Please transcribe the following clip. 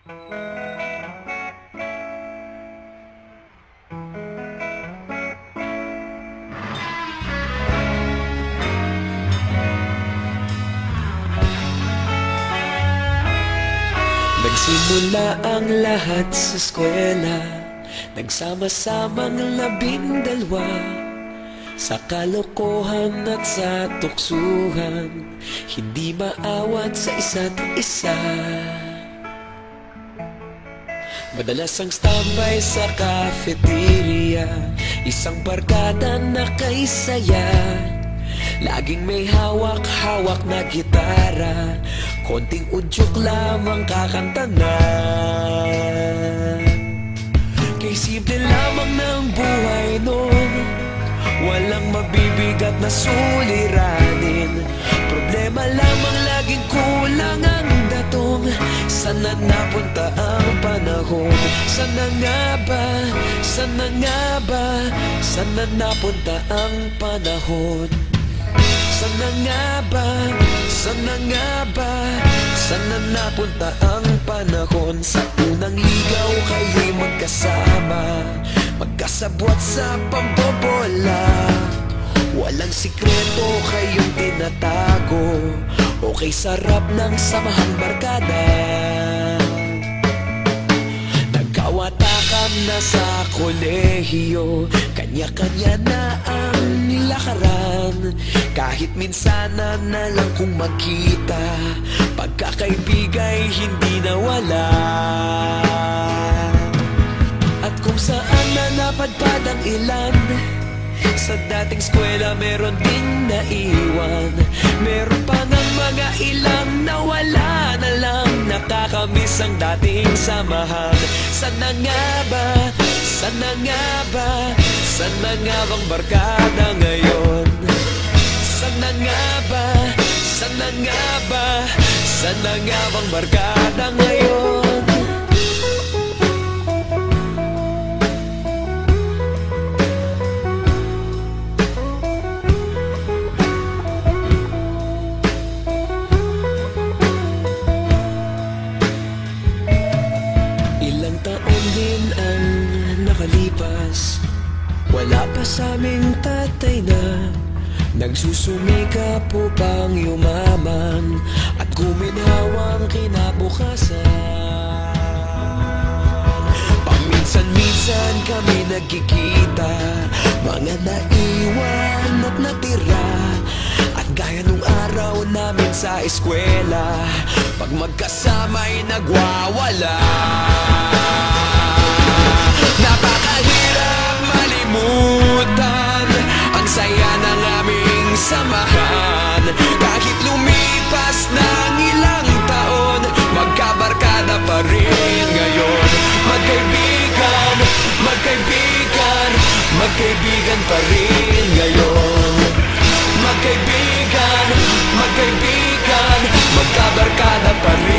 Nagsimula ang lahat sa eskwela, nagsama-samang 12 sa kalokohan at sa tuksuhan, hindi maawat sa isa't isa. Madalas ang standby sa cafeteria, isang barkada na kay saya. Laging may hawak-hawak na gitara, konting udyok lamang kakanta na. Kay simple lamang ng buhay nun, walang mabibigat na suliranin. Problema lamang laging kulang ang datong. Sana napunta ang panahon? Sana nga ba? Sana nga ba? Sana napunta ang panahon? Sana nga ba? Sana nga ba? Sana napunta ang panahon? Sa unang ligaw kayo'y magkasama, magkasabwat sa pambobola. Walang sikreto kayong tinatago, okay sarap ng samahang barkada. Nagkawatakam na sa kolehiyo, kanya-kanya na ang nilakaran. Kahit minsan na lang kung magkita, pagkakaibigay hindi nawala. At kung saan na napadpad ang ilan, sa dating eskwela meron ding naiwan. Meron pa ng mga ilang nawala na lang, nakakamiss ang dating samahan. Sana nga ba? Sana nga ba? Sana nga bang barkada ngayon? Sana nga ba? Sana nga ba? Sana nga bang barkada ngayon? Nakalipas, wala pa sa aming tatay na nagsusumikap upang yumaman at guminhawang kinabukasan. Paminsan-minsan kami nagkikita, mga naiwan at natira. At gaya nung araw namin sa eskwela, pag magkasama'y nagwawala. Napakahirap malimutan ang saya ng aming samahan. Kahit lumipas ng ilang taon, magkabarkada pa rin ngayon. Magkaibigan, magkaibigan, magkaibigan pa rin ngayon. Magkaibigan, magkaibigan, magkabarkada pa rin.